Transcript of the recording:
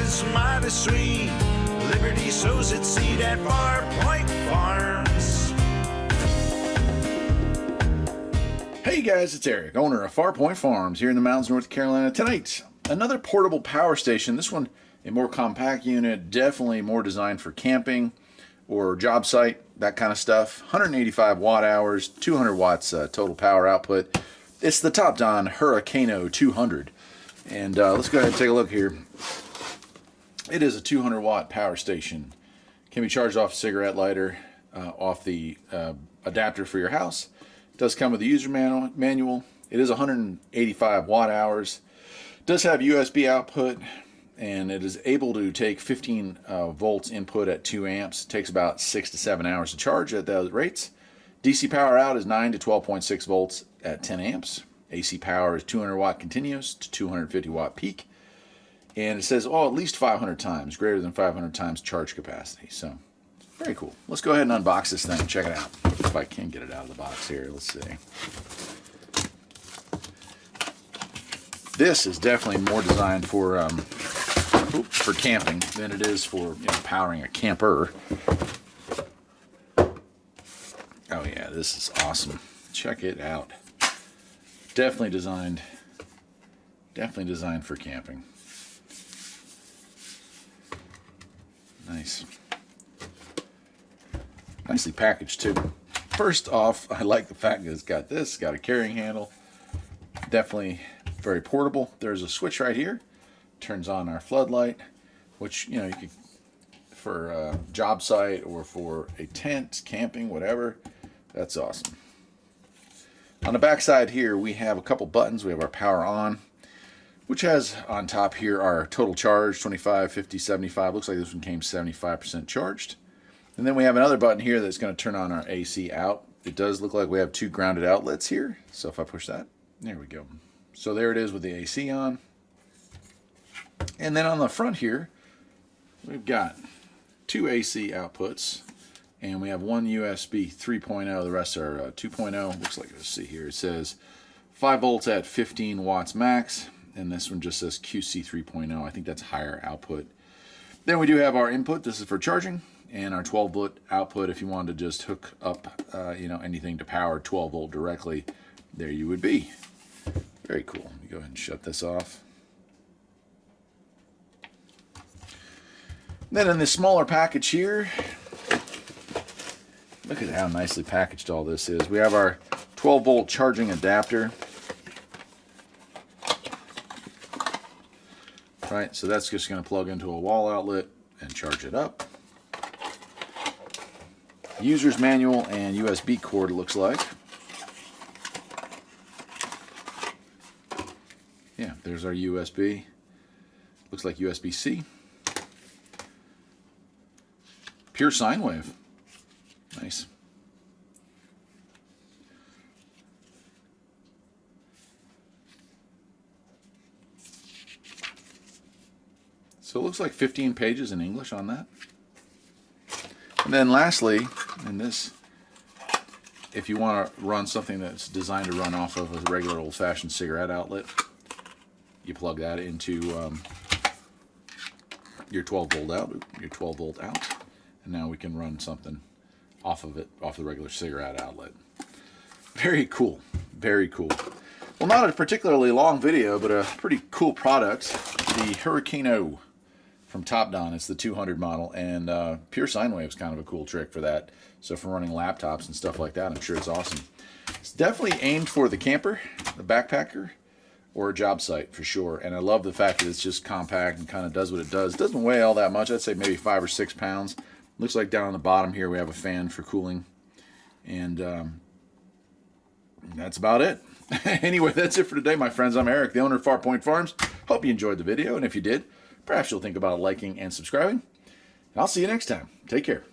is mighty sweet. Liberty sows its seed at Farpoint Farms. Hey guys, it's Eric, owner of Farpoint Farms here in the mountains of North Carolina. Tonight, another portable power station. This one, a more compact unit, definitely more designed for camping or job site, that kind of stuff. 185 watt hours, 200 watts total power output. It's the Topdon Hurricano 200. And let's go ahead and take a look here. It is a 200 watt power station. Can be charged off a cigarette lighter, off the adapter for your house. It does come with a user manual. It is 185 watt hours. It does have USB output, and it is able to take 15 volts input at 2 amps. It takes about 6 to 7 hours to charge at those rates. DC power out is 9 to 12.6 volts at 10 amps. AC power is 200 watt continuous to 250 watt peak. And it says, at least 500 times, greater than 500 times charge capacity. So, very cool. Let's go ahead and unbox this thing and check it out. If I can get it out of the box here, let's see. This is definitely more designed for camping than it is for powering a camper. Oh yeah, this is awesome. Check it out. Definitely designed for camping. Nice. Nicely packaged too. First off, I like the fact that it's got a carrying handle. Definitely very portable. There's a switch right here. Turns on our floodlight, which you could for a job site or for a tent, camping, whatever. That's awesome. On the back side here, we have a couple buttons. We have our power on, which has on top here our total charge, 25, 50, 75. Looks like this one came 75% charged. And then we have another button here that's going to turn on our AC out. It does look like we have 2 grounded outlets here. So if I push that, there we go. So there it is with the AC on. And then on the front here, we've got 2 AC outputs. And we have one USB 3.0. The rest are 2.0. Looks like, let's see here. It says 5 volts at 15 watts max. And this one just says QC 3.0. I think that's higher output. Then we do have our input. This is for charging. And our 12 volt output, if you wanted to just hook up, anything to power 12 volt directly, there you would be. Very cool. Let me go ahead and shut this off. Then in this smaller package here, look at how nicely packaged all this is. We have our 12 volt charging adapter. Right, so that's just going to plug into a wall outlet and charge it up. User's manual and USB cord, it looks like. Yeah, there's our USB. Looks like USB-C. Pure sine wave. Nice. So it looks like 15 pages in English on that. And then lastly, in this, if you want to run something that's designed to run off of a regular old-fashioned cigarette outlet, you plug that into your 12 volt out, and now we can run something off of the regular cigarette outlet. Very cool, very cool. Well, not a particularly long video, but a pretty cool product, the Hurricano from Topdon. It's the 200 model, and pure sine wave is kind of a cool trick for that. So for running laptops and stuff like that, I'm sure it's awesome. It's definitely aimed for the camper, the backpacker, or a job site for sure. And I love the fact that it's just compact and kind of does what it does. It doesn't weigh all that much. I'd say maybe 5 or 6 pounds. Looks like down on the bottom here we have a fan for cooling, and that's about it. Anyway, that's it for today, my friends. I'm Eric, the owner of Farpoint Farms. Hope you enjoyed the video, and if you did, perhaps you'll think about liking and subscribing. I'll see you next time. Take care.